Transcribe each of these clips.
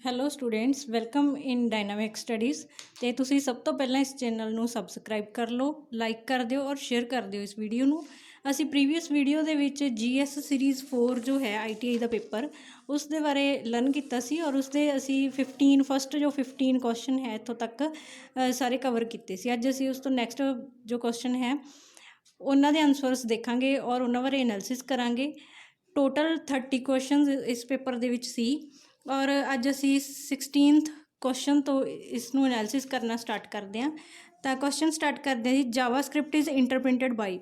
Hello students, welcome ਇਨ dynamic studies. ਤੇ ਤੁਸੀਂ ਸਭ ਤੋਂ ਪਹਿਲਾਂ ਇਸ ਚੈਨਲ ਨੂੰ ਸਬਸਕ੍ਰਾਈਬ ਕਰ ਲਓ, ਲਾਈਕ ਕਰ ਦਿਓ ਔਰ ਸ਼ੇਅਰ ਕਰ ਦਿਓ ਇਸ ਵੀਡੀਓ ਨੂੰ। ਅਸੀਂ ਪ੍ਰੀਵੀਅਸ ਵੀਡੀਓ ਦੇ ਵਿੱਚ GS ਸੀਰੀਜ਼ 4 ਜੋ ਹੈ ITI ਦਾ ਪੇਪਰ, ਉਸ ਦੇ ਬਾਰੇ ਲਰਨ ਕੀਤਾ ਸੀ ਔਰ ਉਸਦੇ ਅਸੀਂ 15 ਕੁਐਸਚਨ ਹੈ ਇੱਥੋਂ ਤੱਕ ਸਾਰੇ ਕਵਰ ਕੀਤੇ ਸੀ। ਅੱਜ ਅਸੀਂ ਉਸ ਤੋਂ ਨੈਕਸਟ ਜੋ ਕੁਐਸਚਨ ਹੈ ਉਹਨਾਂ ਦੇ ਆਨਸਰਸ ਦੇਖਾਂਗੇ ਔਰ ਉਹਨਾਂ ਬਾਰੇ ਐਨਾਲਿਸਿਸ ਕਰਾਂਗੇ। ਟੋਟਲ 30 ਕੁਐਸਚਨ ਇਸ ਪੇਪਰ ਦੇ ਵਿੱਚ ਸੀ ਔਰ ਅੱਜ ਅਸੀਂ 16th ਕੁਐਸਚਨ ਤੋਂ ਇਸ ਨੂੰ ਐਨਾਲਿਸਿਸ ਕਰਨਾ ਸਟਾਰਟ ਕਰਦੇ ਹਾਂ। ਤਾਂ ਕੁਐਸਚਨ ਸਟਾਰਟ ਕਰਦੇ ਹਾਂ ਜੀ। JavaScript is interpreted by.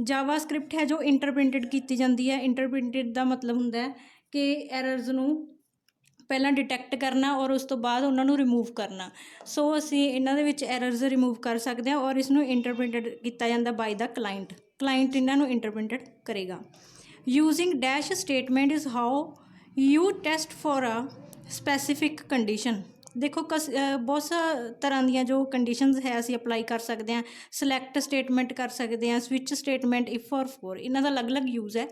JavaScript ਹੈ ਜੋ ਇੰਟਰਪ੍ਰੀਟਡ ਕੀਤੀ ਜਾਂਦੀ ਹੈ। ਇੰਟਰਪ੍ਰੀਟਡ ਦਾ ਮਤਲਬ ਹੁੰਦਾ ਹੈ ਕਿ ਐਰਰਸ ਨੂੰ ਪਹਿਲਾਂ ਡਿਟੈਕਟ ਕਰਨਾ ਔਰ ਉਸ ਤੋਂ ਬਾਅਦ ਉਹਨਾਂ ਨੂੰ ਰਿਮੂਵ ਕਰਨਾ। ਸੋ ਅਸੀਂ ਇਹਨਾਂ ਦੇ ਵਿੱਚ ਐਰਰਸ ਰਿਮੂਵ ਕਰ ਸਕਦੇ ਹਾਂ ਔਰ ਇਸ ਨੂੰ ਇੰਟਰਪ੍ਰੀਟਡ ਕੀਤਾ ਜਾਂਦਾ ਬਾਈ ਦਾ ਕਲਾਇੰਟ। ਕਲਾਇੰਟ ਇਹਨਾਂ ਨੂੰ ਇੰਟਰਪ੍ਰੀਟਡ ਕਰੇਗਾ। Using dash statement is how you test for a specific condition. ਦੇਖੋ ਬਹੁਤ ਤਰ੍ਹਾਂ ਦੀਆਂ ਜੋ ਕੰਡੀਸ਼ਨਸ ਹੈ ਅਸੀਂ ਅਪਲਾਈ ਕਰ ਸਕਦੇ ਹਾਂ। ਸਿਲੈਕਟ ਸਟੇਟਮੈਂਟ ਕਰ ਸਕਦੇ ਹਾਂ, ਸਵਿਚ ਸਟੇਟਮੈਂਟ, ਇਫ ਔਰ ਫੋਰ, ਇਹਨਾਂ ਦਾ ਅਲੱਗ-ਅਲੱਗ ਯੂਜ਼ ਹੈ।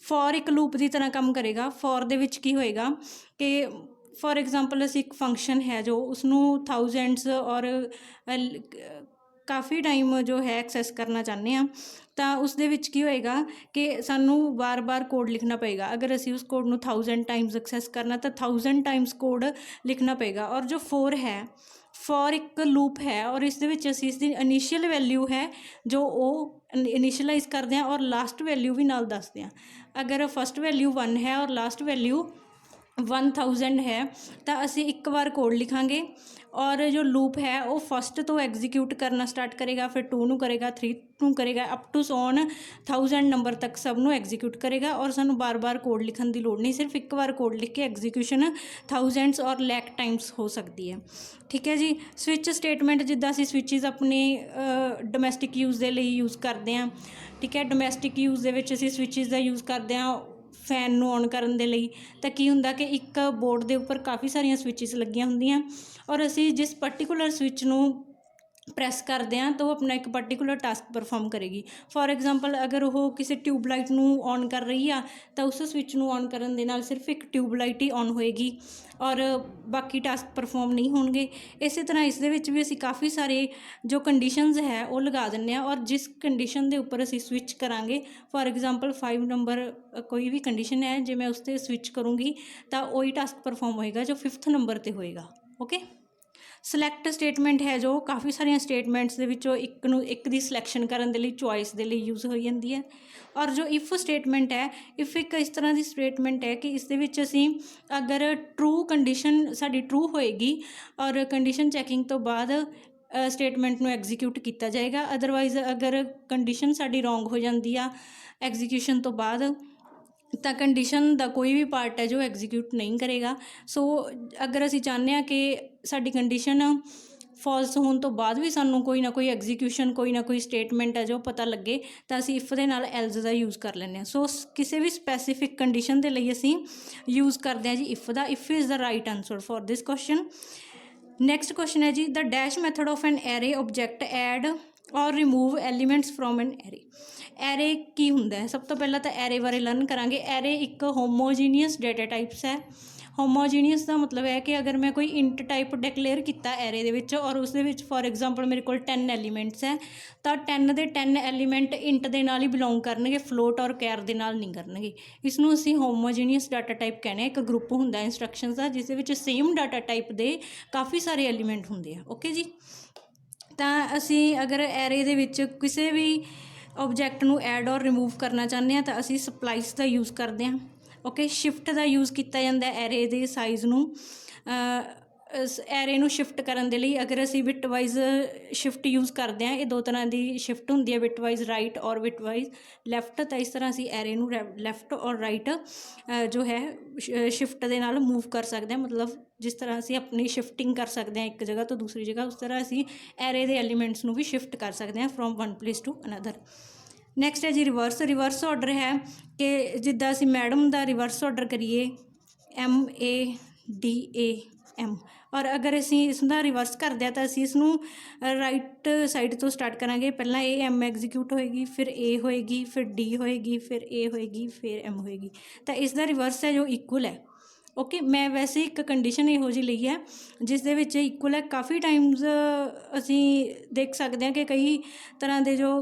ਫੋਰ ਇੱਕ ਲੂਪ ਦੀ ਤਰ੍ਹਾਂ ਕੰਮ ਕਰੇਗਾ। ਫੋਰ ਦੇ ਵਿੱਚ ਕੀ ਹੋਏਗਾ ਕਿ ਫੋਰ ਐਗਜ਼ਾਮਪਲ ਅਸੀਂ ਇੱਕ ਫੰਕਸ਼ਨ ਹੈ ਜੋ ਉਸਨੂੰ ਥਾਊਜੈਂਡਸ ਔਰ ਕਾफ़ी ਟਾਈਮ ਜੋ ਹੈ ਐਕਸੈਸ ਕਰਨਾ ਚਾਹੁੰਦੇ ਹਾਂ ਤਾਂ ਉਸ ਦੇ ਵਿੱਚ ਕੀ ਹੋਏਗਾ ਕਿ ਸਾਨੂੰ ਵਾਰ-ਵਾਰ ਕੋਡ ਲਿਖਣਾ ਪਏਗਾ। ਅਗਰ ਅਸੀਂ ਉਸ ਕੋਡ ਨੂੰ 1000 ਟਾਈਮਸ ਐਕਸੈਸ ਕਰਨਾ ਤਾਂ 1000 ਟਾਈਮਸ ਕੋਡ ਲਿਖਣਾ ਪਏਗਾ। ਔਰ ਜੋ ਫੋਰ ਹੈ, ਫੋਰ ਇੱਕ ਲੂਪ ਹੈ ਔਰ ਇਸ ਦੇ ਵਿੱਚ ਅਸੀਂ ਇਸ ਦੀ ਇਨੀਸ਼ੀਅਲ ਵੈਲਿਊ ਹੈ ਜੋ ਉਹ ਇਨੀਸ਼ੀਅਲਾਈਜ਼ ਕਰਦੇ ਹਾਂ ਔਰ ਲਾਸਟ ਵੈਲਿਊ ਵੀ ਨਾਲ ਦੱਸਦੇ ਹਾਂ। ਅਗਰ ਫਸਟ ਵੈਲਿਊ 1 ਹੈ ਔਰ ਲਾਸਟ ਵੈਲਿਊ 1000 ਹੈ ਤਾਂ ਅਸੀਂ ਇੱਕ ਵਾਰ ਕੋਡ ਲਿਖਾਂਗੇ ਔਰ ਜੋ ਲੂਪ ਹੈ ਉਹ ਫਸਟ ਤੋਂ ਐਗਜ਼ੀਕਿਊਟ ਕਰਨਾ ਸਟਾਰਟ ਕਰੇਗਾ, ਫਿਰ 2 ਨੂੰ ਕਰੇਗਾ, 3 ਨੂੰ ਕਰੇਗਾ, ਅਪ ਟੂ ਸੋਨ 1000 ਨੰਬਰ ਤੱਕ ਸਭ ਨੂੰ ਐਗਜ਼ੀਕਿਊਟ ਕਰੇਗਾ। ਔਰ ਸਾਨੂੰ ਬਾਰ-ਬਾਰ ਕੋਡ ਲਿਖਣ ਦੀ ਲੋੜ ਨਹੀਂ, ਸਿਰਫ ਇੱਕ ਵਾਰ ਕੋਡ ਲਿਖ ਕੇ ਐਗਜ਼ੀਕਿਊਸ਼ਨ ਥਾਊਜੈਂਡਸ ਔਰ ਲੱਖ ਟਾਈਮਸ ਹੋ ਸਕਦੀ ਹੈ। ਠੀਕ ਹੈ ਜੀ। ਸਵਿਚ ਸਟੇਟਮੈਂਟ, ਜਿੱਦਾਂ ਅਸੀਂ ਸਵਿਚਿਸ ਆਪਣੇ ਡੋਮੈਸਟਿਕ ਯੂਜ਼ ਦੇ ਲਈ ਯੂਜ਼ ਕਰਦੇ ਹਾਂ। ਠੀਕ ਹੈ, ਡੋਮੈਸਟਿਕ ਯੂਜ਼ ਦੇ ਵਿੱਚ ਅਸੀਂ ਸਵਿਚਿਸ ਦਾ ਯੂਜ਼ ਕਰਦੇ ਹਾਂ ਫੈਨ ਨੂੰ ਔਨ ਕਰਨ ਦੇ ਲਈ। ਤਾਂ ਕੀ ਹੁੰਦਾ ਕਿ ਇੱਕ ਬੋਰਡ ਦੇ ਉੱਪਰ ਕਾਫੀ ਸਾਰੀਆਂ ਸਵਿਚਿਸ ਲੱਗੀਆਂ ਹੁੰਦੀਆਂ ਔਰ ਅਸੀਂ ਜਿਸ ਪਰਟੀਕੂਲਰ ਸਵਿਚ ਨੂੰ ਪ੍ਰੈਸ ਕਰਦੇ ਹਾਂ ਤਾਂ ਉਹ ਆਪਣਾ ਇੱਕ ਪਰਟੀਕੂਲਰ ਟਾਸਕ ਪਰਫੋਰਮ ਕਰੇਗੀ। ਫੋਰ ਐਗਜ਼ਾਮਪਲ ਅਗਰ ਉਹ ਕਿਸੇ ਟਿਊਬਲਾਈਟ ਨੂੰ ਔਨ ਕਰ ਰਹੀ ਆ ਤਾਂ ਉਸ ਸਵਿਚ ਨੂੰ ਔਨ ਕਰਨ ਦੇ ਨਾਲ ਸਿਰਫ ਇੱਕ ਟਿਊਬਲਾਈਟ ਹੀ ਔਨ ਹੋਏਗੀ ਔਰ ਬਾਕੀ ਟਾਸਕ ਪਰਫੋਰਮ ਨਹੀਂ ਹੋਣਗੇ। ਇਸੇ ਤਰ੍ਹਾਂ ਇਸ ਦੇ ਵਿੱਚ ਵੀ ਅਸੀਂ ਕਾਫੀ ਸਾਰੇ ਜੋ ਕੰਡੀਸ਼ਨਸ ਹੈ ਉਹ ਲਗਾ ਦਿੰਦੇ ਹਾਂ ਔਰ ਜਿਸ ਕੰਡੀਸ਼ਨ ਦੇ ਉੱਪਰ ਅਸੀਂ ਸਵਿਚ ਕਰਾਂਗੇ, ਫੋਰ ਐਗਜ਼ਾਮਪਲ 5 ਨੰਬਰ ਕੋਈ ਵੀ ਕੰਡੀਸ਼ਨ ਹੈ, ਜੇ ਮੈਂ ਉਸ 'ਤੇ ਸਵਿਚ ਕਰੂੰਗੀ ਤਾਂ ਉਹੀ ਟਾਸਕ ਪਰਫੋਰਮ ਹੋਏਗਾ ਜੋ 5th ਨੰਬਰ 'ਤੇ ਹੋਏਗਾ। ਓਕੇ। ਸਿਲੈਕਟ ਸਟੇਟਮੈਂਟ ਹੈ ਜੋ ਕਾਫੀ ਸਾਰੀਆਂ ਸਟੇਟਮੈਂਟਸ ਦੇ ਵਿੱਚੋਂ ਇੱਕ ਦੀ ਸਿਲੈਕਸ਼ਨ ਕਰਨ ਦੇ ਲਈ, ਚੋਇਸ ਦੇ ਲਈ ਯੂਜ਼ ਹੋਈ ਜਾਂਦੀ ਹੈ। ਔਰ ਜੋ ਇਫ ਸਟੇਟਮੈਂਟ ਹੈ, ਇਫ ਇੱਕ ਇਸ ਤਰ੍ਹਾਂ ਦੀ ਸਟੇਟਮੈਂਟ ਹੈ ਕਿ ਇਸ ਦੇ ਵਿੱਚ ਅਸੀਂ ਅਗਰ ਟਰੂ ਕੰਡੀਸ਼ਨ ਸਾਡੀ ਟਰੂ ਹੋਏਗੀ ਔਰ ਕੰਡੀਸ਼ਨ ਚੈਕਿੰਗ ਤੋਂ ਬਾਅਦ ਸਟੇਟਮੈਂਟ ਨੂੰ ਐਗਜ਼ੀਕਿਊਟ ਕੀਤਾ ਜਾਏਗਾ। ਅਦਰਵਾਈਜ਼ ਅਗਰ ਕੰਡੀਸ਼ਨ ਸਾਡੀ ਰੋਂਗ ਹੋ ਜਾਂਦੀ ਆ ਐਗਜ਼ੀਕਿਊਸ਼ਨ ਤੋਂ ਬਾਅਦ ਤਾਂ ਕੰਡੀਸ਼ਨ ਦਾ ਕੋਈ ਵੀ ਪਾਰਟ ਹੈ ਜੋ ਐਗਜ਼ੀਕਿਊਟ ਨਹੀਂ ਕਰੇਗਾ। ਸੋ ਅਗਰ ਅਸੀਂ ਚਾਹੁੰਦੇ ਹਾਂ ਕਿ ਸਾਡੀ ਕੰਡੀਸ਼ਨ ਫਾਲਸ ਹੋਣ ਤੋਂ ਬਾਅਦ ਵੀ ਸਾਨੂੰ ਕੋਈ ਨਾ ਕੋਈ ਐਗਜ਼ੀਕਿਊਸ਼ਨ, ਕੋਈ ਨਾ ਕੋਈ ਸਟੇਟਮੈਂਟ ਹੈ ਜੋ ਪਤਾ ਲੱਗੇ ਤਾਂ ਅਸੀਂ ਇਫ ਦੇ ਨਾਲ ਐਲਸ ਦਾ ਯੂਜ਼ ਕਰ ਲੈਂਦੇ ਹਾਂ। ਸੋ ਕਿਸੇ ਵੀ ਸਪੈਸੀਫਿਕ ਕੰਡੀਸ਼ਨ ਦੇ ਲਈ ਅਸੀਂ ਯੂਜ਼ ਕਰਦੇ ਹਾਂ ਜੀ ਇਫ ਦਾ। If is the right answer for this question. Next question ਹੈ ਜੀ, the dash method of an array object add or remove elements from an array. Array ਕੀ ਹੁੰਦਾ ਹੈ? ਸਭ ਤੋਂ ਪਹਿਲਾਂ ਤਾਂ ਐਰੇ ਬਾਰੇ ਲਰਨ ਕਰਾਂਗੇ। ਐਰੇ ਇੱਕ ਹੋਮੋਜੀਨੀਅਸ ਡਾਟਾ ਟਾਈਪਸ ਹੈ। ਹੋਮੋਜੀਨੀਅਸ ਦਾ ਮਤਲਬ ਹੈ ਕਿ ਅਗਰ ਮੈਂ ਕੋਈ ਇੰਟ ਟਾਈਪ ਡਿਕਲੇਅਰ ਕੀਤਾ ਐਰੇ ਦੇ ਵਿੱਚ ਔਰ ਉਸ ਦੇ ਵਿੱਚ ਫੋਰ ਐਗਜ਼ਾਮਪਲ ਮੇਰੇ ਕੋਲ 10 ਐਲੀਮੈਂਟਸ ਹੈ ਤਾਂ 10 ਦੇ 10 ਐਲੀਮੈਂਟ ਇੰਟ ਦੇ ਨਾਲ ਹੀ ਬਿਲੋਂਗ ਕਰਨਗੇ, ਫਲੋਟ ਔਰ ਕੈਰ ਦੇ ਨਾਲ ਨਹੀਂ ਕਰਨਗੇ। ਇਸ ਨੂੰ ਅਸੀਂ ਹੋਮੋਜੀਨੀਅਸ ਡਾਟਾ ਟਾਈਪ ਕਹਿੰਦੇ ਹਾਂ। ਇੱਕ ਗਰੁੱਪ ਹੁੰਦਾ ਇੰਸਟਰਕਸ਼ਨਸ ਦਾ ਜਿਸ ਦੇ ਵਿੱਚ ਸੇਮ ਡਾਟਾ ਟਾਈਪ ਦੇ ਕਾਫੀ ਸਾਰੇ ਐਲੀਮੈਂਟ ਹੁੰਦੇ ਆ। ਓਕੇ ਜੀ। ਤਾਂ ਅਸੀਂ ਅਗਰ ਐਰੇ ਦੇ ਵਿੱਚ ਕਿਸੇ ਵੀ ਓਬਜੈਕਟ ਨੂੰ ਐਡ ਔਰ ਰਿਮੂਵ ਕਰਨਾ ਚਾਹੁੰਦੇ ਹਾਂ ਤਾਂ ਅਸੀਂ ਸਪਲਾਈਸ ਦਾ ਯੂਜ਼ ਕਰਦੇ ਹਾਂ। ਓਕੇ। ਸ਼ਿਫਟ ਦਾ ਯੂਜ਼ ਕੀਤਾ ਜਾਂਦਾ ਐਰੇ ਦੇ ਸਾਈਜ਼ ਨੂੰ, ਐਰੇ ਨੂੰ ਸ਼ਿਫਟ ਕਰਨ ਦੇ ਲਈ। ਅਗਰ ਅਸੀਂ ਬਿਟ ਵਾਈਜ਼ ਸ਼ਿਫਟ ਯੂਜ਼ ਕਰਦੇ ਹਾਂ, ਇਹ ਦੋ ਤਰ੍ਹਾਂ ਦੀ ਸ਼ਿਫਟ ਹੁੰਦੀ ਹੈ, ਬਿਟ ਵਾਈਜ਼ ਰਾਈਟ ਔਰ ਬਿਟ ਵਾਈਜ਼ ਲੈਫਟ। ਤਾਂ ਇਸ ਤਰ੍ਹਾਂ ਅਸੀਂ ਐਰੇ ਨੂੰ ਲੈਫਟ ਔਰ ਰਾਈਟ ਜੋ ਹੈ ਸ਼ਿਫਟ ਦੇ ਨਾਲ ਮੂਵ ਕਰ ਸਕਦੇ ਹਾਂ। ਮਤਲਬ ਜਿਸ ਤਰ੍ਹਾਂ ਅਸੀਂ ਆਪਣੀ ਸ਼ਿਫਟਿੰਗ ਕਰ ਸਕਦੇ ਹਾਂ ਇੱਕ ਜਗ੍ਹਾ ਤੋਂ ਦੂਸਰੀ ਜਗ੍ਹਾ, ਉਸ ਤਰ੍ਹਾਂ ਅਸੀਂ ਐਰੇ ਦੇ ਐਲੀਮੈਂਟਸ ਨੂੰ ਵੀ ਸ਼ਿਫਟ ਕਰ ਸਕਦੇ ਹਾਂ from one place to another. Next ਹੈ ਜੀ ਰਿਵਰਸ। ਰਿਵਰਸ ਔਡਰ ਹੈ ਕਿ ਜਿੱਦਾਂ ਅਸੀਂ ਮੈਡਮ ਦਾ ਰਿਵਰਸ ਔਡਰ ਕਰੀਏ MADAM ਔਰ ਅਗਰ ਅਸੀਂ ਇਸ ਦਾ ਰਿਵਰਸ ਕਰਦੇ ਹਾਂ ਤਾਂ ਅਸੀਂ ਇਸ ਨੂੰ ਰਾਈਟ ਸਾਈਡ ਤੋਂ ਸਟਾਰਟ ਕਰਾਂਗੇ। ਪਹਿਲਾਂ AM ਐਗਜ਼ੀਕਿਊਟ ਹੋਏਗੀ, ਫਿਰ A ਹੋਏਗੀ, ਫਿਰ D ਹੋਏਗੀ, ਫਿਰ A ਹੋਏਗੀ, ਫਿਰ M ਹੋਏਗੀ। ਤਾਂ ਇਸ ਦਾ ਰਿਵਰਸ ਹੈ ਜੋ ਇਕੁਅਲ ਹੈ। ਓਕੇ, ਮੈਂ ਵੈਸੇ ਇੱਕ ਕੰਡੀਸ਼ਨ ਇਹੋ ਜਿਹੀ ਲਈ ਹੈ ਜਿਸ ਦੇ ਵਿੱਚ ਇਕੁਅਲ ਹੈ। ਕਾਫੀ ਟਾਈਮਸ ਅਸੀਂ ਦੇਖ ਸਕਦੇ ਹਾਂ ਕਿ ਕਈ ਤਰ੍ਹਾਂ ਦੇ ਜੋ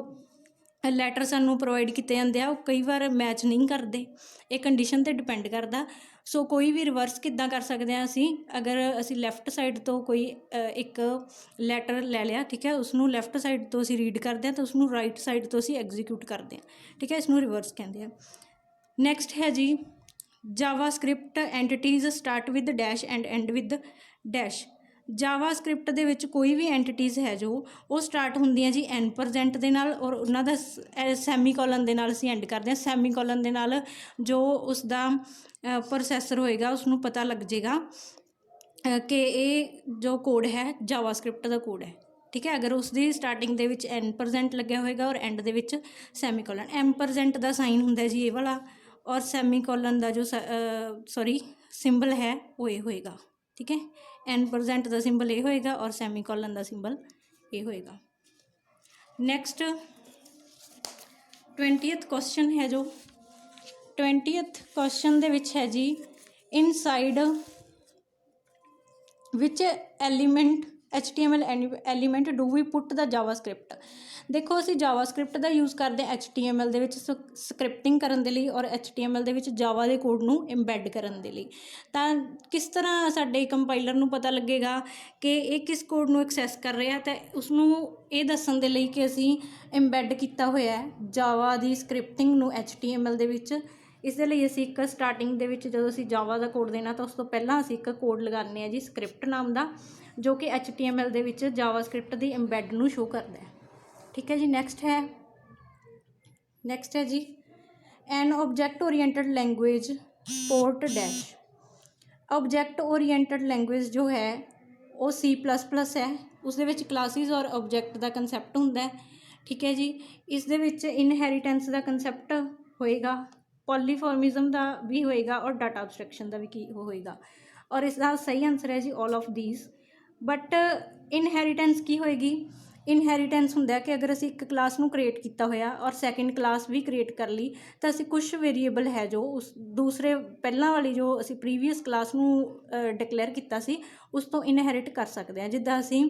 ਲੈਟਰ ਸਾਨੂੰ ਪ੍ਰੋਵਾਈਡ ਕੀਤੇ ਜਾਂਦੇ ਆ ਉਹ ਕਈ ਵਾਰ ਮੈਚ ਨਹੀਂ ਕਰਦੇ। ਇਹ ਕੰਡੀਸ਼ਨ 'ਤੇ ਡਿਪੈਂਡ ਕਰਦਾ। ਸੋ ਕੋਈ ਵੀ ਰਿਵਰਸ ਕਿੱਦਾਂ ਕਰ ਸਕਦੇ ਹਾਂ ਅਸੀਂ, ਅਗਰ ਅਸੀਂ ਲੈਫਟ ਸਾਈਡ ਤੋਂ ਕੋਈ ਇੱਕ ਲੈਟਰ ਲੈ ਲਿਆ, ਠੀਕ ਹੈ, ਉਸਨੂੰ ਲੈਫਟ ਸਾਈਡ ਤੋਂ ਅਸੀਂ ਰੀਡ ਕਰਦੇ ਹਾਂ ਤਾਂ ਉਸਨੂੰ ਰਾਈਟ ਸਾਈਡ ਤੋਂ ਅਸੀਂ ਐਗਜ਼ੀਕਿਊਟ ਕਰਦੇ ਹਾਂ, ਠੀਕ ਹੈ, ਇਸਨੂੰ ਰਿਵਰਸ ਕਹਿੰਦੇ ਆ। ਨੈਕਸਟ ਹੈ ਜੀ JavaScript entities start with dash and end with dash. JavaScript ਦੇ ਵਿੱਚ ਕੋਈ ਵੀ ਐਂਟੀਟੀਜ਼ ਹੈ ਜੋ ਉਹ ਸਟਾਰਟ ਹੁੰਦੀਆਂ ਜੀ %, ਦੇ ਨਾਲ, ਔਰ ਉਹਨਾਂ ਦਾ ਸੈਮੀਕੋਲਨ ਦੇ ਨਾਲ ਅਸੀਂ ਐਂਡ ਕਰਦੇ ਹਾਂ। ਸੈਮੀਕੋਲਨ ਦੇ ਨਾਲ ਜੋ ਉਸਦਾ ਪ੍ਰੋਸੈਸਰ ਹੋਏਗਾ ਉਸਨੂੰ ਪਤਾ ਲੱਗ ਜਾਏਗਾ ਕਿ ਇਹ ਜੋ ਕੋਡ ਹੈ ਜਾਵਾਸਕ੍ਰਿਪਟ ਦਾ ਕੋਡ ਹੈ, ਠੀਕ ਹੈ। ਅਗਰ ਉਸਦੀ ਸਟਾਰਟਿੰਗ ਦੇ ਵਿੱਚ % ਲੱਗਿਆ ਹੋਏਗਾ ਔਰ ਐਂਡ ਦੇ ਵਿੱਚ ਸੈਮੀਕੋਲਨ, % ਦਾ ਸਾਈਨ ਹੁੰਦਾ ਜੀ ਇਹ ਵਾਲਾ, ਔਰ ਸੈਮੀਕੋਲਨ ਦਾ ਜੋ ਸਿੰਬਲ ਹੈ ਉਹ ਇਹ ਹੋਏਗਾ, ਠੀਕ ਹੈ। % ਦਾ ਸਿੰਬਲ ਇਹ ਹੋਏਗਾ ਔਰ ਸੈਮੀਕੋਲਨ ਦਾ ਸਿੰਬਲ ਇਹ ਹੋਏਗਾ। ਨੈਕਸਟ 20th ਕੁਐਸਚਨ ਹੈ ਜੋ 20th ਕੁਐਸਚਨ ਦੇ ਵਿੱਚ ਹੈ ਜੀ ਇਨਸਾਈਡ ਵਿਚ element HTML element do we put the JavaScript. ਦੇਖੋ ਅਸੀਂ ਜਾਵਾਸਕ੍ਰਿਪਟ ਦਾ ਯੂਜ਼ ਕਰਦੇ ਹਾਂ HTML ਦੇ ਵਿੱਚ ਸਕ੍ਰਿਪਟਿੰਗ ਕਰਨ ਦੇ ਲਈ ਔਰ HTML ਦੇ ਵਿੱਚ ਜਾਵਾ ਦੇ ਕੋਡ ਨੂੰ ਇੰਬੈਡ ਕਰਨ ਦੇ ਲਈ। ਤਾਂ ਕਿਸ ਤਰ੍ਹਾਂ ਸਾਡੇ ਕੰਪਾਈਲਰ ਨੂੰ ਪਤਾ ਲੱਗੇਗਾ ਕਿ ਇਹ ਕਿਸ ਕੋਡ ਨੂੰ ਐਕਸੈਸ ਕਰ ਰਿਹਾ, ਤਾਂ ਉਸਨੂੰ ਇਹ ਦੱਸਣ ਦੇ ਲਈ ਕਿ ਅਸੀਂ ਇੰਬੈਡ ਕੀਤਾ ਹੋਇਆ ਹੈ ਜਾਵਾ ਦੀ ਸਕ੍ਰਿਪਟਿੰਗ ਨੂੰ HTML ਦੇ ਵਿੱਚ। ਇਸ ਦੇ ਲਈ ਅਸੀਂ ਇੱਕ ਸਟਾਰਟਿੰਗ ਦੇ ਵਿੱਚ ਜਦੋਂ ਅਸੀਂ ਜਾਵਾ ਦਾ ਕੋਡ ਦੇਣਾ ਤਾਂ ਉਸ ਤੋਂ ਪਹਿਲਾਂ ਅਸੀਂ ਇੱਕ ਕੋਡ ਲਗਾਉਂਦੇ ਹਾਂ ਜੀ ਸਕ੍ਰਿਪਟ ਨਾਮ ਦਾ, ਜੋ ਕਿ HTML ਦੇ ਵਿੱਚ ਜਾਵਾਸਕ੍ਰਿਪਟ ਦੀ ਇੰਬੈਡ ਨੂੰ ਸ਼ੋ ਕਰਦਾ ਹੈ, ਠੀਕ ਹੈ ਜੀ। ਨੈਕਸਟ ਹੈ ਜੀ an object oriented language port dash. Object oriented language ਜੋ ਹੈ ਉਹ C++ ਹੈ। ਉਸ ਦੇ ਵਿੱਚ ਕਲਾਸਿਸ ਔਰ ਓਬਜੈਕਟ ਦਾ ਕੰਸੈਪਟ ਹੁੰਦਾ ਹੈ, ਠੀਕ ਹੈ ਜੀ। ਇਸ ਦੇ ਵਿੱਚ ਇਨਹੈਰੀਟੈਂਸ ਦਾ ਕੰਸੈਪਟ ਹੋਏਗਾ, ਪੋਲੀਫੋਰਮਿਜ਼ਮ ਦਾ ਵੀ ਹੋਏਗਾ ਔਰ ਡਾਟਾ ਅਬਸਟਰੈਕਸ਼ਨ ਦਾ ਵੀ ਕੀ ਹੋਏਗਾ। ਔਰ ਇਸ ਦਾ ਸਹੀ ਆਨਸਰ ਹੈ ਜੀ all of these. But inheritance ਕੀ ਹੋਏਗੀ? ਇਨਹੈਰੀਟੈਂਸ ਹੁੰਦਾ ਕਿ ਅਗਰ ਅਸੀਂ ਇੱਕ ਕਲਾਸ ਨੂੰ ਕ੍ਰੀਏਟ ਕੀਤਾ ਹੋਇਆ ਔਰ ਸੈਕਿੰਡ ਕਲਾਸ ਵੀ ਕ੍ਰੀਏਟ ਕਰ ਲਈ ਤਾਂ ਅਸੀਂ ਕੁਛ ਵੇਰੀਏਬਲ ਹੈ ਜੋ ਉਸ ਦੂਸਰੇ ਪਹਿਲਾਂ ਵਾਲੀ ਜੋ ਅਸੀਂ ਪ੍ਰੀਵੀਅਸ ਕਲਾਸ ਨੂੰ ਡਿਕਲੇਅਰ ਕੀਤਾ ਸੀ ਉਸ ਤੋਂ ਇਨਹੈਰਿਟ ਕਰ ਸਕਦੇ ਹਾਂ। ਜਿੱਦਾਂ ਅਸੀਂ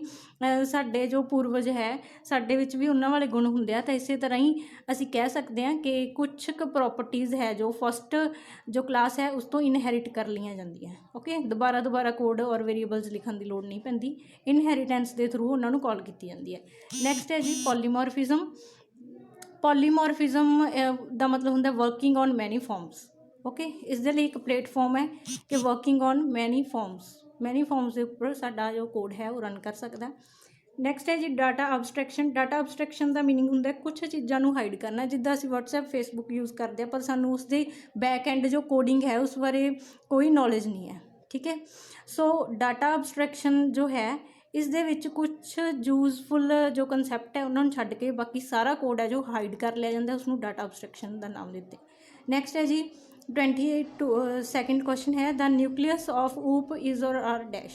ਸਾਡੇ ਜੋ ਪੂਰਵਜ ਹੈ ਸਾਡੇ ਵਿੱਚ ਵੀ ਉਹਨਾਂ ਵਾਲੇ ਗੁਣ ਹੁੰਦੇ ਆ, ਤਾਂ ਇਸੇ ਤਰ੍ਹਾਂ ਹੀ ਅਸੀਂ ਕਹਿ ਸਕਦੇ ਹਾਂ ਕਿ ਕੁਛ ਕੁ ਪ੍ਰੋਪਰਟੀਜ਼ ਹੈ ਜੋ ਫਸਟ ਜੋ ਕਲਾਸ ਹੈ ਉਸ ਤੋਂ ਇਨਹੈਰਿਟ ਕਰ ਲਈਆਂ ਜਾਂਦੀਆਂ। ਓਕੇ, ਦੁਬਾਰਾ ਕੋਡ ਔਰ ਵੇਰੀਏਬਲਸ ਲਿਖਣ ਦੀ ਲੋੜ ਨਹੀਂ ਪੈਂਦੀ, ਇਨਹੈਰੀਟੈਂਸ ਦੇ ਥਰੂ ਉਹਨਾਂ ਨੂੰ ਕਾਲ ਕੀਤੀ ਜਾਂਦੀ ਹੈ। ਨੈਕਸਟ ਹੈ ਜੀ ਪੋਲੀਮੋਰਫਿਜ਼ਮ। ਪੋਲੀਮੋਰਫਿਜ਼ਮ ਦਾ ਮਤਲਬ ਹੁੰਦਾ ਵਰਕਿੰਗ ਔਨ ਮੈਨੀ ਫਾਰਮਸ। ਓਕੇ, ਇਸ ਦੇ ਲਈ ਇੱਕ ਪਲੇਟਫਾਰਮ ਹੈ ਕਿ ਵਰਕਿੰਗ ਔਨ ਮੈਨੀ ਫਾਰਮਸ ਦੇ ਉੱਪਰ ਸਾਡਾ ਜੋ ਕੋਡ ਹੈ ਉਹ ਰਨ ਕਰ ਸਕਦਾ। ਨੈਕਸਟ ਹੈ ਜੀ ਡਾਟਾ ਅਬਸਟਰੈਕਸ਼ਨ। ਡਾਟਾ ਅਬਸਟਰੈਕਸ਼ਨ ਦਾ ਮੀਨਿੰਗ ਹੁੰਦਾ ਕੁਛ ਚੀਜ਼ਾਂ ਨੂੰ ਹਾਈਡ ਕਰਨਾ। ਜਿੱਦਾਂ ਅਸੀਂ WhatsApp Facebook ਯੂਜ਼ ਕਰਦੇ ਹਾਂ ਪਰ ਸਾਨੂੰ ਉਸਦੇ ਬੈਕ ਐਂਡ ਜੋ ਕੋਡਿੰਗ ਹੈ ਉਸ ਬਾਰੇ ਕੋਈ ਨੌਲੇਜ ਨਹੀਂ ਹੈ, ਠੀਕ ਹੈ। ਸੋ ਡਾਟਾ ਅਬਸਟਰੈਕਸ਼ਨ ਜੋ ਹੈ ਇਸ ਦੇ ਵਿੱਚ ਕੁਛ ਯੂਜ਼ਫੁਲ ਜੋ ਕੰਸੈਪਟ ਹੈ ਉਹਨਾਂ ਨੂੰ ਛੱਡ ਕੇ ਬਾਕੀ ਸਾਰਾ ਕੋਡ ਹੈ ਜੋ ਹਾਈਡ ਕਰ ਲਿਆ ਜਾਂਦਾ, ਉਸਨੂੰ ਡਾਟਾ ਅਬਸਟਰੈਕਸ਼ਨ ਦਾ ਨਾਮ ਦਿੱਤੇ। ਨੈਕਸਟ ਹੈ ਜੀ 22nd ਕੁਐਸਚਨ ਹੈ ਦ ਨਿਊਕਲੀਅਸ ਆਫ ਊਪ ਇਜ਼ ਔਰ ਆਰ ਡੈਸ਼।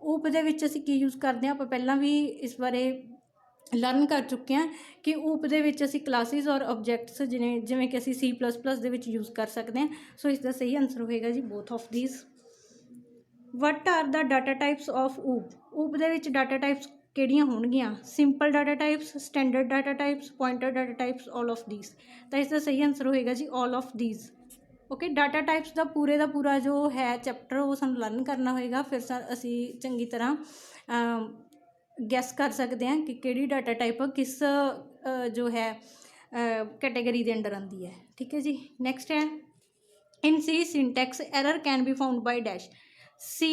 ਊਪ ਦੇ ਵਿੱਚ ਅਸੀਂ ਕੀ ਯੂਜ਼ ਕਰਦੇ ਹਾਂ, ਆਪਾਂ ਪਹਿਲਾਂ ਵੀ ਇਸ ਬਾਰੇ ਲਰਨ ਕਰ ਚੁੱਕੇ ਹਾਂ ਕਿ ਊਪ ਦੇ ਵਿੱਚ ਅਸੀਂ ਕਲਾਸਿਸ ਔਰ ਓਬਜੈਕਟਸ ਜਿਵੇਂ ਕਿ ਅਸੀਂ C++ ਦੇ ਵਿੱਚ ਯੂਜ਼ ਕਰ ਸਕਦੇ ਹਾਂ। ਸੋ ਇਸ ਦਾ ਸਹੀ ਆਨਸਰ ਹੋਏਗਾ ਜੀ both of these. What are the data types of OOP. OOP ਦੇ ਵਿੱਚ ਡਾਟਾ ਟਾਈਪਸ ਕਿਹੜੀਆਂ ਹੋਣਗੀਆਂ? Simple data types, standard data types, pointer data types, all of these. ਤਾਂ ਇਸ ਦਾ ਸਹੀ ਆਨਸਰ ਹੋਏਗਾ ਜੀ all of these. Okay, data types ਦਾ ਪੂਰਾ ਜੋ ਹੈ ਚੈਪਟਰ ਉਹ ਸਾਨੂੰ ਲਰਨ ਕਰਨਾ ਹੋਏਗਾ, ਫਿਰ ਅਸੀਂ ਚੰਗੀ ਤਰ੍ਹਾਂ ਗੈਸ ਕਰ ਸਕਦੇ ਹਾਂ ਕਿ ਕਿਹੜੀ ਡਾਟਾ ਟਾਈਪ ਕਿਸ ਜੋ ਹੈ ਕੈਟੇਗਰੀ ਦੇ ਅੰਡਰ ਆਉਂਦੀ ਹੈ, ਠੀਕ ਹੈ ਜੀ। ਨੈਕਸਟ ਹੈ in C syntax error can be found by dash. C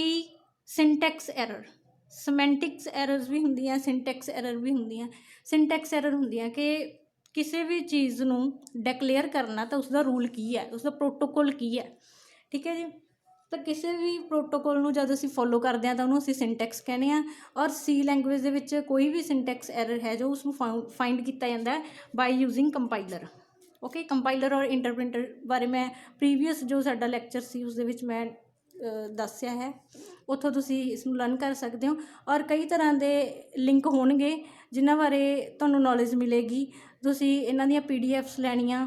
syntax error, semantics errors ਵੀ ਹੁੰਦੀਆਂ, ਸਿੰਟੈਕਸ ਐਰਰ ਵੀ ਹੁੰਦੀਆਂ। ਸਿੰਟੈਕਸ ਐਰਰ ਹੁੰਦੀਆਂ ਕਿ ਕਿਸੇ ਵੀ ਚੀਜ਼ ਨੂੰ ਡਿਕਲੇਅਰ ਕਰਨਾ ਤਾਂ ਉਸਦਾ ਰੂਲ ਕੀ ਹੈ, ਉਸਦਾ ਪ੍ਰੋਟੋਕੋਲ ਕੀ ਹੈ, ਠੀਕ ਹੈ ਜੀ। ਤਾਂ ਕਿਸੇ ਵੀ ਪ੍ਰੋਟੋਕੋਲ ਨੂੰ ਜਦ ਅਸੀਂ ਫੋਲੋ ਕਰਦੇ ਹਾਂ ਤਾਂ ਉਹਨੂੰ ਅਸੀਂ ਸਿੰਟੈਕਸ ਕਹਿੰਦੇ ਹਾਂ। ਔਰ C ਲੈਂਗੁਏਜ ਦੇ ਵਿੱਚ ਕੋਈ ਵੀ ਸਿੰਟੈਕਸ ਐਰਰ ਹੈ ਜੋ ਉਸਨੂੰ ਫਾਈਂਡ ਕੀਤਾ ਜਾਂਦਾ ਬਾਈ ਯੂਜ਼ਿੰਗ ਕੰਪਾਈਲਰ। ਓਕੇ, ਕੰਪਾਈਲਰ ਔਰ ਇੰਟਰਪ੍ਰੀਟਰ ਬਾਰੇ ਮੈਂ ਪ੍ਰੀਵੀਅਸ ਜੋ ਸਾਡਾ ਲੈਕਚਰ ਸੀ ਉਸ ਦੇ ਵਿੱਚ ਮੈਂ ਦੱਸਿਆ ਹੈ, ਉੱਥੋਂ ਤੁਸੀਂ ਇਸ ਨੂੰ ਲਰਨ ਕਰ ਸਕਦੇ ਹੋ। ਔਰ ਕਈ ਤਰ੍ਹਾਂ ਦੇ ਲਿੰਕ ਹੋਣਗੇ ਜਿਨ੍ਹਾਂ ਬਾਰੇ ਤੁਹਾਨੂੰ ਨੌਲੇਜ ਮਿਲੇਗੀ। ਤੁਸੀਂ ਇਹਨਾਂ ਦੀਆਂ PDFs ਲੈਣੀਆਂ,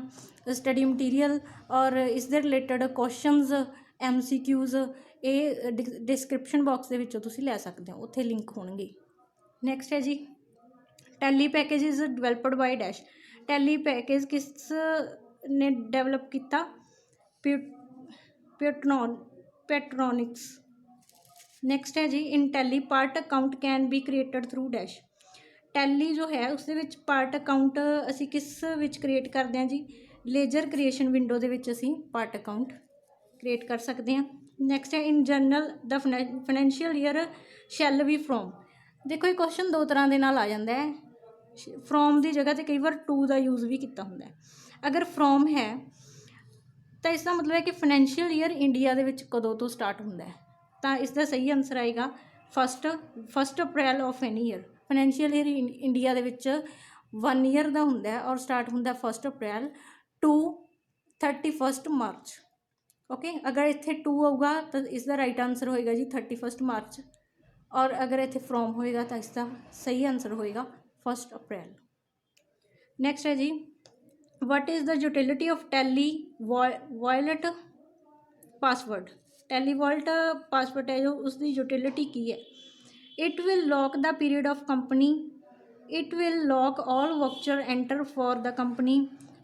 ਸਟੱਡੀ ਮਟੀਰੀਅਲ ਔਰ ਇਸ ਦੇ ਰਿਲੇਟਡ ਕੁਐਸਚਨਸ, MCQs ਇਹ ਡਿਸਕ੍ਰਿਪਸ਼ਨ ਬਾਕਸ ਦੇ ਵਿੱਚੋਂ ਤੁਸੀਂ ਲੈ ਸਕਦੇ ਹੋ, ਉੱਥੇ ਲਿੰਕ ਹੋਣਗੇ। ਨੈਕਸਟ ਹੈ ਜੀ Tally package is developed by dash. Tally package ਕਿਸ ਨੇ ਡਿਵੈਲਪ ਕੀਤਾ? ਪੈਟਰੋਨਿਕਸ। ਨੈਕਸਟ ਹੈ ਜੀ in Tally part account can be created through dash. Tally ਜੋ ਹੈ ਉਸ ਦੇ ਵਿੱਚ ਪਾਰਟ ਅਕਾਊਂਟ ਅਸੀਂ ਕਿਸ ਵਿੱਚ ਕ੍ਰੀਏਟ ਕਰਦੇ ਹਾਂ ਜੀ? ਲੇਜਰ ਕ੍ਰੀਏਸ਼ਨ ਵਿੰਡੋ ਦੇ ਵਿੱਚ ਅਸੀਂ ਪਾਰਟ ਅਕਾਊਂਟ ਕ੍ਰੀਏਟ ਕਰ ਸਕਦੇ ਹਾਂ। ਨੈਕਸਟ ਹੈ in general the financial year shall we from. ਦੇਖੋ ਇਹ ਕੁਐਸਚਨ ਦੋ ਤਰ੍ਹਾਂ ਦੇ ਨਾਲ ਆ ਜਾਂਦਾ ਹੈ। ਫਰੋਮ ਦੀ ਜਗ੍ਹਾ 'ਤੇ ਕਈ ਵਾਰ ਟੂ ਦਾ ਯੂਜ਼ ਵੀ ਕੀਤਾ ਹੁੰਦਾ ਹੈ। ਅਗਰ ਫਰੋਮ ਹੈ ਤਾਂ ਇਸ ਦਾ ਮਤਲਬ ਹੈ ਕਿ ਫਾਈਨੈਂਸ਼ੀਅਲ ਈਅਰ ਇੰਡੀਆ ਦੇ ਵਿੱਚ ਕਦੋਂ ਤੋਂ ਸਟਾਰਟ ਹੁੰਦਾ ਹੈ, ਤਾਂ ਇਸ ਦਾ ਸਹੀ ਆਨਸਰ ਆਏਗਾ first April of any year. Financial year India ਦੇ ਵਿੱਚ 1 ਈਅਰ ਦਾ ਹੁੰਦਾ ਹੈ ਔਰ ਸਟਾਰਟ ਹੁੰਦਾ 1 ਅਪ੍ਰੈਲ ਟੂ 31 ਮਾਰਚ। ਓਕੇ, ਅਗਰ ਇੱਥੇ ਟੂ ਆਊਗਾ ਤਾਂ ਇਸ ਦਾ ਰਾਈਟ ਆਨਸਰ ਹੋਏਗਾ ਜੀ 31 ਮਾਰਚ, ਔਰ ਅਗਰ ਇੱਥੇ ਫਰੋਮ ਹੋਏਗਾ ਤਾਂ ਇਸ ਦਾ ਸਹੀ ਆਨਸਰ ਹੋਏਗਾ 1 ਅਪ੍ਰੈਲ। ਨੈਕਸਟ ਹੈ ਜੀ what is the utility of Tally vault password. Tally vault password ਹੈ ਜੋ ਉਸਦੀ ਯੂਟਿਲਿਟੀ ਕੀ ਹੈ? It will lock the period of company, it will lock all voucher enter for the company,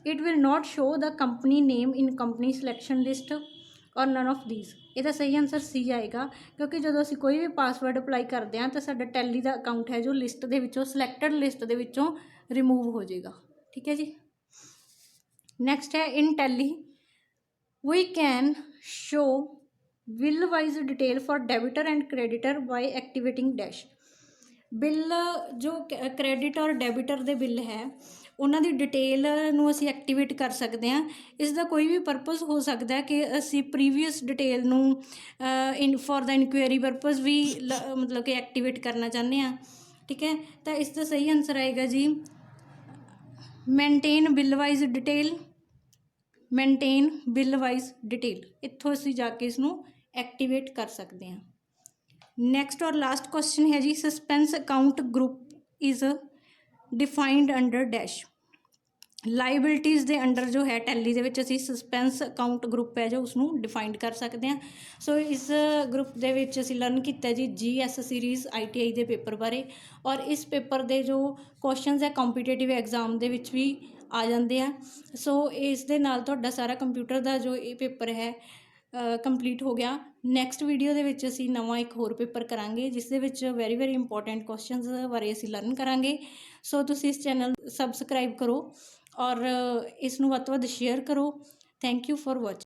it will not show the company name in company selection list और none of these. ਇਹਦਾ ਸਹੀ answer ਸੀ ਆਏਗਾ, ਕਿਉਂਕਿ ਜਦੋਂ ਅਸੀਂ ਕੋਈ ਵੀ password apply ਕਰਦੇ ਹਾਂ ਤਾਂ ਸਾਡਾ ਟੈਲੀ ਦਾ ਅਕਾਊਂਟ ਹੈ ਜੋ ਲਿਸਟ ਦੇ ਵਿੱਚੋਂ ਸਿਲੈਕਟਡ ਲਿਸਟ ਦੇ ਵਿੱਚੋਂ ਰਿਮੂਵ ਹੋ ਜਾਏਗਾ। ਠੀਕ ਹੈ ਜੀ। ਨੈਕਸਟ ਹੈ in Tally we can show bill wise detail for debtor and creditor by activating dash. Bill ਜੋ ਕ੍ਰੈਡਿਟ ਔਰ ਡੈਬਿਟਰ ਦੇ ਬਿੱਲ ਹੈ ਉਹਨਾਂ ਦੀ ਡਿਟੇਲ ਨੂੰ ਅਸੀਂ ਐਕਟੀਵੇਟ ਕਰ ਸਕਦੇ ਹਾਂ। ਇਸ ਦਾ ਕੋਈ ਵੀ ਪਰਪਸ ਹੋ ਸਕਦਾ ਹੈ ਕਿ ਅਸੀਂ ਪ੍ਰੀਵੀਅਸ ਡਿਟੇਲ ਨੂੰ ਫॉर द ਇਨਕੁਆਇਰੀ ਪਰਪਸ ਵੀ ਮਤਲਬ ਕਿ ਐਕਟੀਵੇਟ ਕਰਨਾ ਚਾਹੁੰਦੇ ਹਾਂ। ਠੀਕ ਹੈ, ਤਾਂ ਇਸ ਦਾ ਸਹੀ ਆਨਸਰ ਆਏਗਾ ਜੀ maintain bill wise detail. Maintain bill wise detail, ਇੱਥੋਂ ਅਸੀਂ ਜਾ ਕੇ ਇਸ ਨੂੰ ਐਕਟੀਵੇਟ ਕਰ ਸਕਦੇ ਹਾਂ। ਨੈਕਸਟ ਔਰ ਲਾਸਟ ਕੁਐਸਚਨ ਹੈ ਜੀ suspense account group is defined under dash. Liabilities ਦੇ ਅੰਡਰ ਜੋ ਹੈ ਟੈਲੀ ਦੇ ਵਿੱਚ ਅਸੀਂ ਸਸਪੈਂਸ ਅਕਾਊਂਟ ਗਰੁੱਪ ਹੈ ਜੋ ਉਸਨੂੰ ਡਿਫਾਈਨਡ ਕਰ ਸਕਦੇ ਹਾਂ। ਸੋ ਇਸ ਗਰੁੱਪ ਦੇ ਵਿੱਚ ਅਸੀਂ ਲਰਨ ਕੀਤਾ ਜੀ GS ਸੀਰੀਜ਼ ITI ਦੇ ਪੇਪਰ ਬਾਰੇ, ਔਰ ਇਸ ਪੇਪਰ ਦੇ ਜੋ ਕੁਐਸਚਨਸ ਹੈ ਕੰਪੀਟੀਟਿਵ ਐਗਜ਼ਾਮ ਦੇ ਵਿੱਚ ਵੀ ਆ ਜਾਂਦੇ ਆ। ਸੋ ਇਸ ਦੇ ਨਾਲ ਤੁਹਾਡਾ ਸਾਰਾ ਕੰਪਿਊਟਰ ਦਾ ਜੋ ਇਹ ਪੇਪਰ ਹੈ ਕੰਪਲੀਟ ਹੋ ਗਿਆ। ਨੈਕਸਟ ਵੀਡੀਓ ਦੇ ਵਿੱਚ ਅਸੀਂ ਨਵਾਂ ਇੱਕ ਹੋਰ ਪੇਪਰ ਕਰਾਂਗੇ ਜਿਸ ਦੇ ਵਿੱਚ ਵੈਰੀ ਇੰਪੋਰਟੈਂਟ ਕੁਐਸਚਨਸ ਬਾਰੇ ਅਸੀਂ ਲਰਨ ਕਰਾਂਗੇ। ਸੋ ਤੁਸੀਂ ਇਸ ਚੈਨਲ ਸਬਸਕ੍ਰਾਈਬ ਕਰੋ ਔਰ ਇਸ ਨੂੰ ਵੱਧ ਤੋਂ ਵੱਧ ਸ਼ੇਅਰ ਕਰੋ। Thank you for watching.